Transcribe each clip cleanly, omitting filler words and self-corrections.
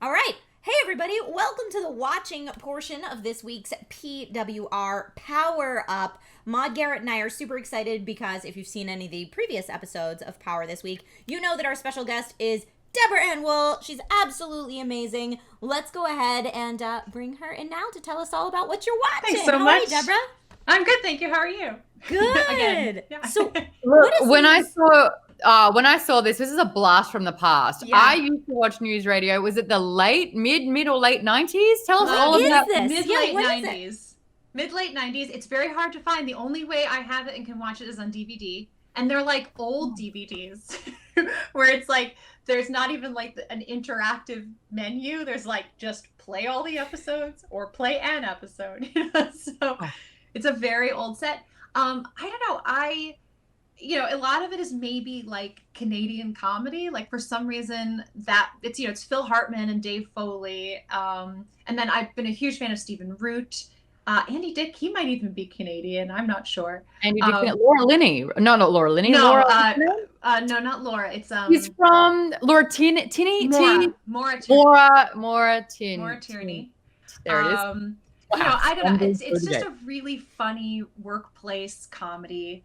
All right. Hey, everybody. Welcome to the watching portion of this week's PWR Power Up. Maude, Garrett, and I are super excited because if you've seen any of the previous episodes of Power this week, you know that our special guest is Deborah Ann Woll. She's absolutely amazing. Let's go ahead and bring her in now to tell us all about what you're watching. Thanks so much. How are you, Deborah? I'm good, thank you. How are you? Good. Yeah. So, when I saw this is a blast from the past. Yeah. I used to watch news radio. Was it the mid or late 90s? Tell us all about this. Mid-late 90s. Mid-late 90s. It's very hard to find. The only way I have it and can watch it is on DVD. And they're like old DVDs where it's like there's not even like an interactive menu. There's like just play all the episodes or play an episode. So it's a very old set. I don't know. A lot of it is maybe like Canadian comedy. Like for some reason that it's Phil Hartman and Dave Foley. And then I've been a huge fan of Stephen Root. Andy Dick, he might even be Canadian. I'm not sure. Andy Dick, Laura Linney. No, not Laura Linney. No, Laura, no, not Laura. It's He's from Laura Tierney. Maura Tierney. There it is. Wow. I don't know. It's just a really funny workplace comedy.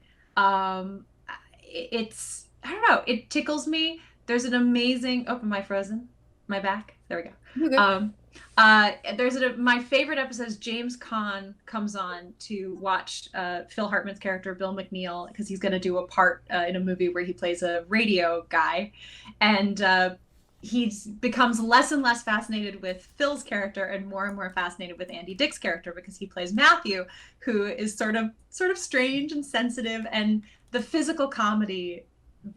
It's I don't know. It tickles me. There's an amazing. Oh, am I frozen? My back. There we go. My favorite episode is James Caan comes on to watch Phil Hartman's character Bill McNeil because he's going to do a part in a movie where he plays a radio guy, and he becomes less and less fascinated with Phil's character and more fascinated with Andy Dick's character because he plays Matthew, who is sort of strange and sensitive, and the physical comedy,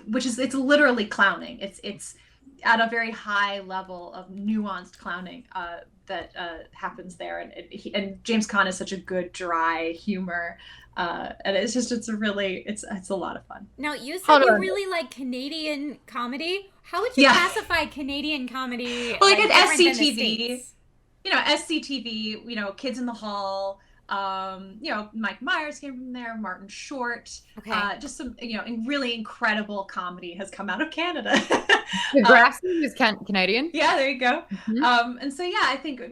it's literally clowning. It's at a very high level of nuanced clowning that happens there, and James Caan is such a good dry humor, and it's a lot of fun. Now you said you really like Canadian comedy. How would you classify Canadian comedy? Well, like at SCTV, SCTV, Kids in the Hall. Mike Myers came from there, Martin Short. Okay. Just some, really incredible comedy has come out of Canada. Grassley is Canadian. Yeah, there you go. Mm-hmm. And so, I think,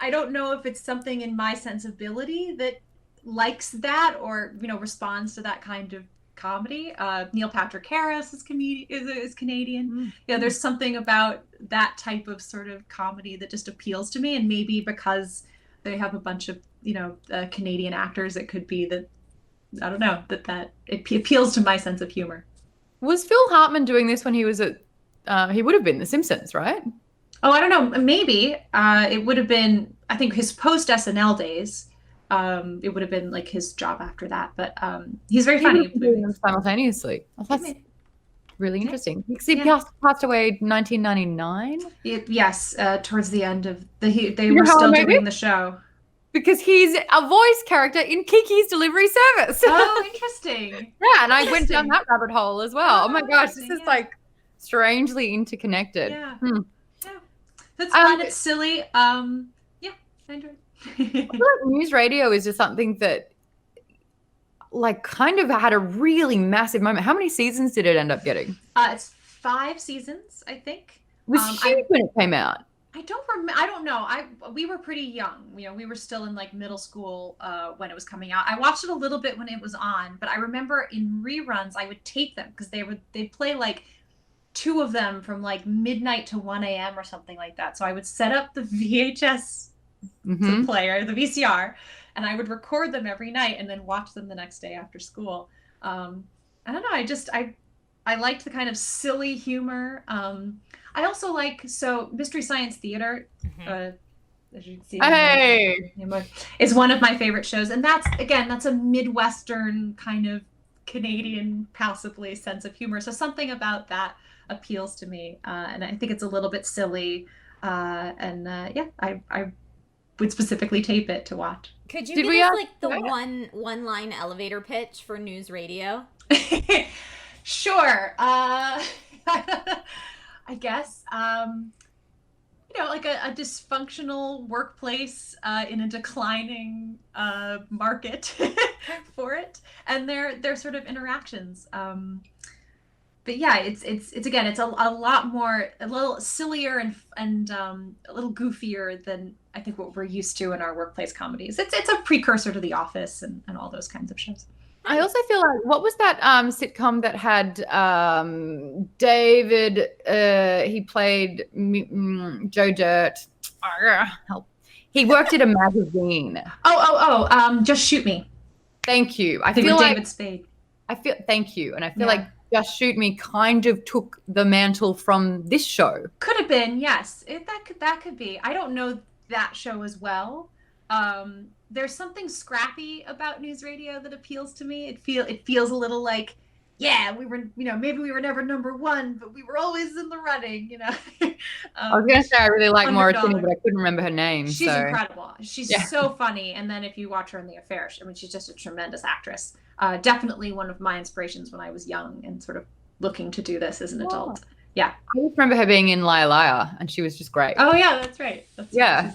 I don't know if it's something in my sensibility that likes that or, responds to that kind of comedy. Neil Patrick Harris is Canadian. Mm-hmm. There's something about that type of sort of comedy that just appeals to me, and maybe because they have a bunch of Canadian actors, it could be that I don't know that it appeals to my sense of humor. Was Phil Hartman doing this when he was at he would have been The Simpsons, right? Oh, I don't know, maybe it would have been, I think, his post SNL days. It would have been like his job after that, but he's very funny. Doing them simultaneously. That's really interesting. He passed away in 1999. Yes, towards the end of they were still doing the show. Because he's a voice character in Kiki's Delivery Service. Oh, interesting. Yeah, and I went down that rabbit hole as well. Oh my gosh, this is like strangely interconnected. Yeah. Yeah. That's fun. It's silly. I enjoy it. I feel like news radio is just something that like kind of had a really massive moment. How many seasons did it end up getting? It's 5 seasons, I think. It was huge when it came out. I don't remember. I don't know. We were pretty young. We were still in like middle school when it was coming out. I watched it a little bit when it was on, but I remember in reruns I would tape them because they'd play like 2 of them from like midnight to 1 a.m. or something like that. So I would set up the VHS player, the VCR, and I would record them every night and then watch them the next day after school. I don't know. I liked the kind of silly humor. I also like Mystery Science Theater. As you can see, is one of my favorite shows, and that's a Midwestern kind of Canadian, passively sense of humor. So something about that appeals to me, and I think it's a little bit silly. I would specifically tape it to watch. Could you give us like the one line elevator pitch for news radio? Sure. I guess, like a dysfunctional workplace in a declining market for it, and their sort of interactions. but yeah, it's again, it's a lot more, a little sillier and a little goofier than I think what we're used to in our workplace comedies. It's a precursor to The Office and all those kinds of shows. I also feel like, what was that sitcom that had David? He played Joe Dirt. Help! He worked at a magazine. Just Shoot Me. Thank you. I think feel like David Spade. Thank you, and I feel like Just Shoot Me kind of took the mantle from this show. Could have been, yes. That could be. I don't know that show as well. There's something scrappy about news radio that appeals to me. It feels a little like, yeah, we were, maybe we were never number one, but we were always in the running, I was gonna say I really like Maude, but I couldn't remember her name. She's incredible. She's so funny. And then if you watch her in The Affair, she's just a tremendous actress. Definitely one of my inspirations when I was young and sort of looking to do this as an adult. Yeah. I just remember her being in Liar Liar, and she was just great. Oh yeah, that's right. Yeah.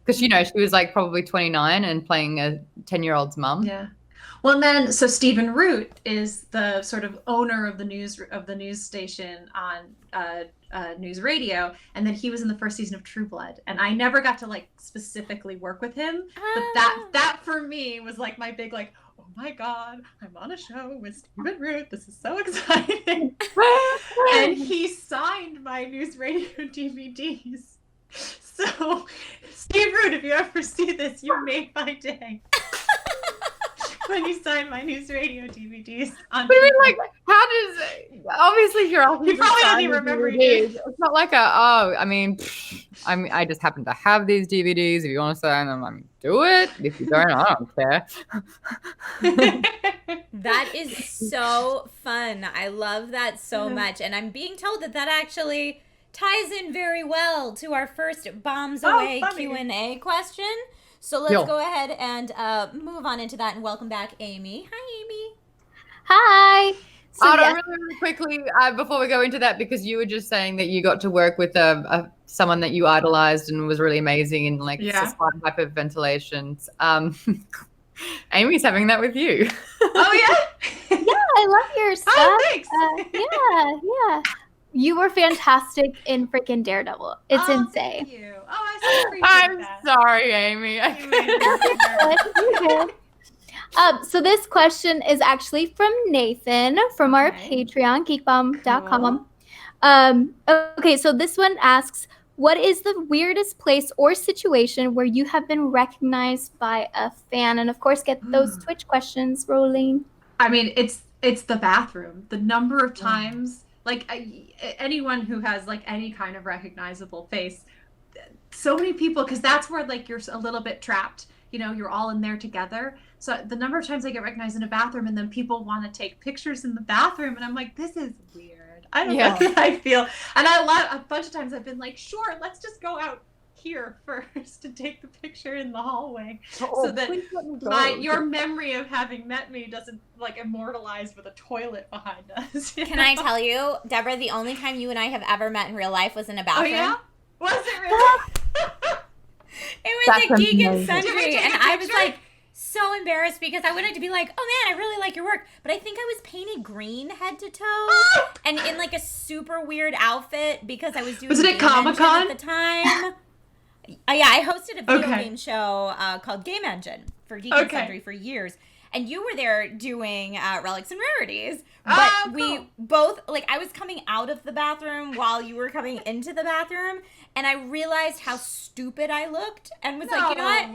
Because, she was like probably 29 and playing a 10-year-old's mum. Yeah. Well, and then, so Stephen Root is the sort of owner of the news station on news radio. And then he was in the first season of True Blood. And I never got to like specifically work with him. But that for me was like my big, like, oh my God, I'm on a show with Stephen Root. This is so exciting. And he signed my news radio DVDs. So, Steve Root, if you ever see this, you made my day. When you signed my news radio DVDs. Obviously you're asking. You probably don't even remember DVDs. It's not like I just happen to have these DVDs. If you want to sign them, do it. If you don't, I don't care. That is so fun. I love that so much. And I'm being told that actually ties in very well to our first Bombs Away Q&A question. So let's go ahead and move on into that and welcome back Amy. Hi, Amy. Hi. So, really quickly, before we go into that, because you were just saying that you got to work with someone that you idolized and was really amazing in society hyperventilations. Amy's having that with you. Oh, yeah? Yeah, I love your stuff. Oh, thanks. Yeah. You were fantastic in freaking Daredevil. It's insane. Thank you. I'm sorry, Amy. So this question is actually from Nathan from our Patreon, geekbomb.com. Okay, so this one asks, what is the weirdest place or situation where you have been recognized by a fan? And of course, get those Twitch questions rolling. I mean, it's the bathroom. The number of times, anyone who has like any kind of recognizable face, so many people, because that's where like you're a little bit trapped, you're all in there together. So the number of times I get recognized in a bathroom and then people want to take pictures in the bathroom and I'm like, this is weird. I don't know how I feel. And a bunch of times I've been like, sure, let's just go out here first to take the picture in the hallway, so that your memory of having met me doesn't like immortalize with a toilet behind us. Can I tell you, Deborah, the only time you and I have ever met in real life was in a bathroom. Oh yeah? Was it really? It was a Geek and Sundry, and I was like so embarrassed because I wanted to be like, oh man, I really like your work, but I think I was painted green head to toe and in like a super weird outfit because I was doing Was it at Comic-Con at the time? Yeah, I hosted a video game show called Game Engine for Geek and Sundry for years. And you were there doing Relics and Rarities. But we both, I was coming out of the bathroom while you were coming into the bathroom. And I realized how stupid I looked and was like, you know what?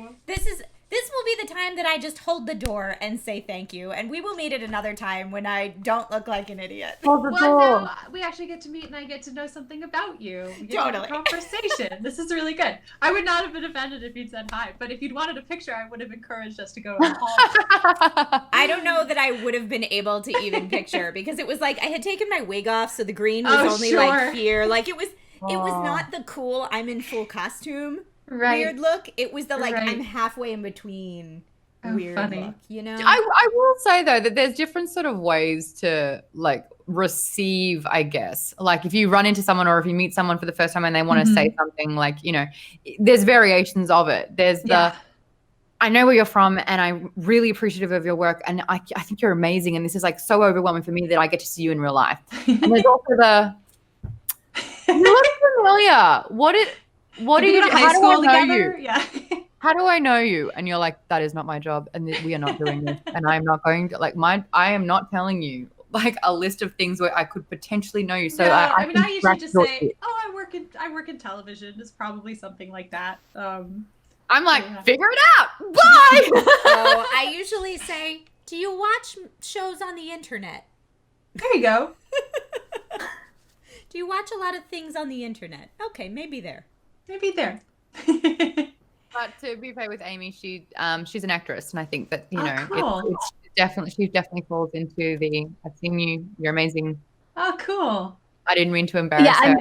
This will be the time that I just hold the door and say thank you. And we will meet at another time when I don't look like an idiot. Well, now we actually get to meet and I get to know something about you. Totally. Conversation. This is really good. I would not have been offended if you'd said hi. But if you'd wanted a picture, I would have encouraged us to go in the hall. I don't know that I would have been able to even picture because it was like I had taken my wig off. So the green was only like here. Like it was not the cool, I'm in full costume. Weird look. It was the I'm halfway in between weird look, I will say though that there's different sort of ways to receive, I guess. Like if you run into someone or if you meet someone for the first time and they want to say something, there's variations of it. There's I know where you're from, and I'm really appreciative of your work, and I think you're amazing, and this is like so overwhelming for me that I get to see you in real life. And there's also you look familiar. What are you? How do I know you? Yeah. How do I know you? And you're like, that is not my job, and we are not doing this, and I'm not going to I am not telling you like a list of things where I could potentially know you. So no, I usually just say, shit. I work in television. It's probably something like that. I'm like, figure it out. Bye. So I usually say, do you watch shows on the internet? There you go. Do you watch a lot of things on the internet? Okay, maybe there. Maybe there. But to be fair with Amy, she's an actress, and I think that cool. she definitely falls into the. I've seen you. You're amazing. Oh, cool. I didn't mean to embarrass her.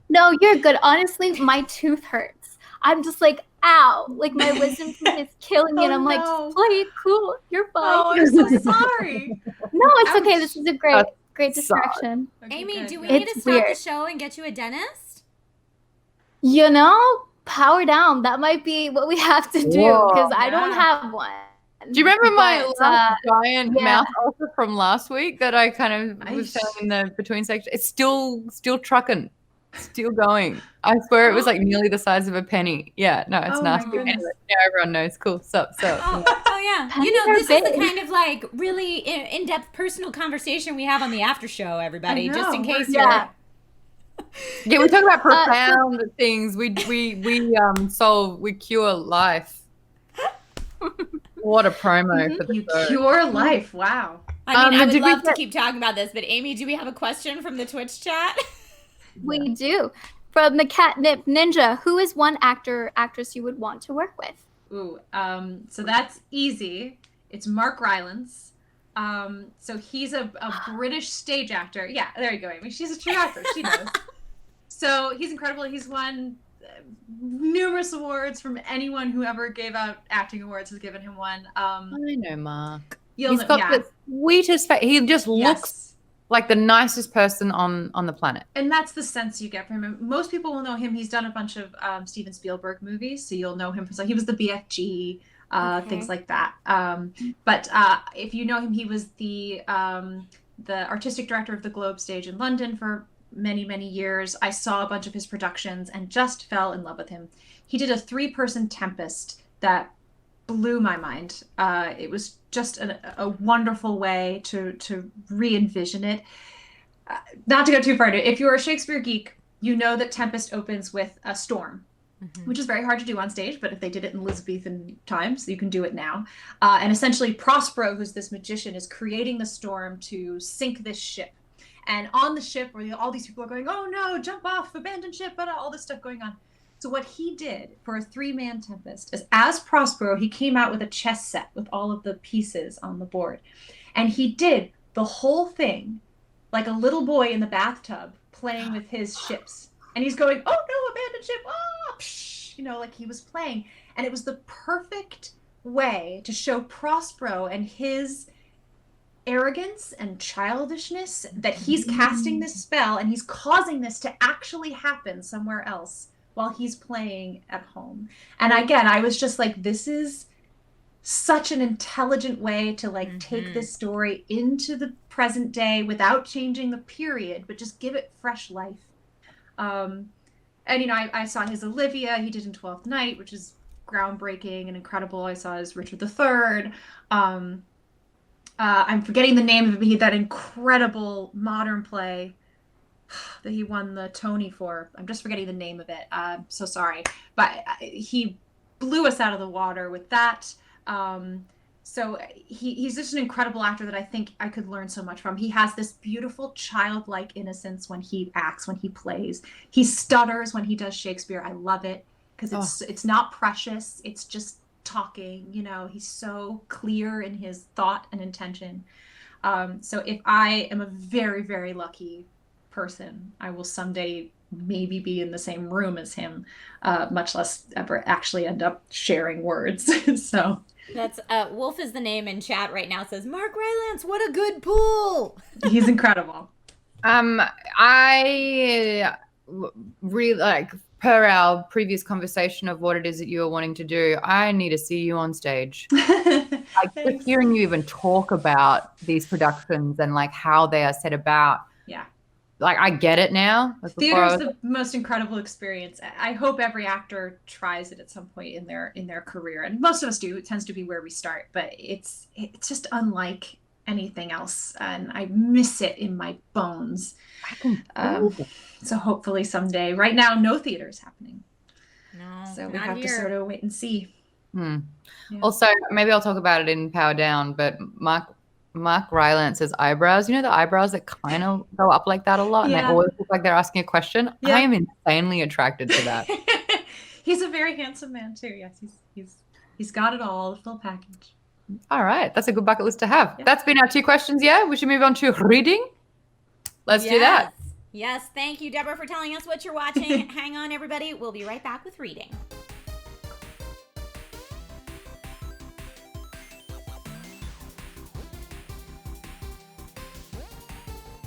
No, you're good. Honestly, my tooth hurts. I'm just like, ow. Like, my wisdom tooth is killing me. And I'm like, play it cool. You're fine. Oh, I'm so sorry. No, it's okay. This is a great distraction. Okay, Amy, do we need to stop the show and get you a dentist? Power down. That might be what we have to do because I don't have one. Do you remember my giant mouth ulcer from last week that I kind of was saying in the between section? It's still trucking. Still going. I swear it was like nearly the size of a penny. Yeah, no, it's nasty. Anyway, now everyone knows. Cool. So. Oh yeah. This is the kind of like really in-depth personal conversation we have on the after show, everybody. Just in case you're. Yeah, we talk about profound things. We cure life. What a promo for the show. Cure life. Wow. I mean, I would love to keep talking about this, but Amy, do we have a question from the Twitch chat? We do. From the Catnip Ninja, who is one actor or actress you would want to work with? Ooh, so that's easy. It's Mark Rylance. So he's a British stage actor. Yeah, there you go, Amy. She's a true actress. She knows. So he's incredible. He's won numerous awards from anyone who ever gave out acting awards has given him one. I know Mark. He's got the sweetest face. He just looks like the nicest person on the planet. And that's the sense you get from him. Most people will know him. He's done a bunch of Steven Spielberg movies, so you'll know him. So he was the BFG, things like that. But if you know him, he was the artistic director of the Globe Stage in London for many, many years. I saw a bunch of his productions and just fell in love with him. He did a 3-person Tempest that blew my mind. It was just a wonderful way to re-envision it. Not to go too far into it, if you're a Shakespeare geek, you know that Tempest opens with a storm, which is very hard to do on stage, but if they did it in Elizabethan times, you can do it now. And essentially Prospero, who's this magician, is creating the storm to sink this ship. And on the ship, where all these people are going, oh no, jump off, abandon ship, but all this stuff going on. So what he did for a 3-man Tempest is, as Prospero, he came out with a chess set with all of the pieces on the board. And he did the whole thing like a little boy in the bathtub playing with his ships. And he's going, oh no, abandon ship, oh, psh, like he was playing. And it was the perfect way to show Prospero and his arrogance and childishness, that he's casting this spell and he's causing this to actually happen somewhere else while he's playing at home. And again, I was just like, this is such an intelligent way to take this story into the present day without changing the period, but just give it fresh life. And I saw his Olivia he did in 12th Night, which is groundbreaking and incredible. I saw his Richard III. I'm forgetting the name of it, but he had that incredible modern play that he won the Tony for. I'm just forgetting the name of it. I'm so sorry. But he blew us out of the water with that. So he's just an incredible actor that I think I could learn so much from. He has this beautiful childlike innocence when he acts, when he plays. He stutters when he does Shakespeare. I love it because it's not precious. It's just talking, he's so clear in his thought and intention. So if I am a very, very lucky person, I will someday maybe be in the same room as him, much less ever actually end up sharing words. So that's Wolf is the name in chat right now. Says Mark Rylance, what a good pool. He's incredible. I really per our previous conversation of what it is that you are wanting to do, I need to see you on stage. Like just hearing you even talk about these productions and like how they are set about. Yeah. Like I get it now. Like Theater is the most incredible experience. I hope every actor tries it at some point in their career, and most of us do. It tends to be where we start, but it's just unlike anything else, and I miss it in my bones. So hopefully someday. Right now, no theater is happening. No, so we have to sort of wait and see. Yeah. Also, maybe I'll talk about it in Power Down, but Mark Rylance's eyebrows, you know, the eyebrows that kind of go up like that a lot, and they always look like they're asking a question. I am insanely attracted to that. He's a very handsome man too. Yes, he's got it all, the full package. All right, that's a good bucket list to have. That's been our 2 questions. We should move on to reading. Let's do that. Yes, thank you, Deborah, for telling us what you're watching. Hang on, everybody. We'll be right back with reading.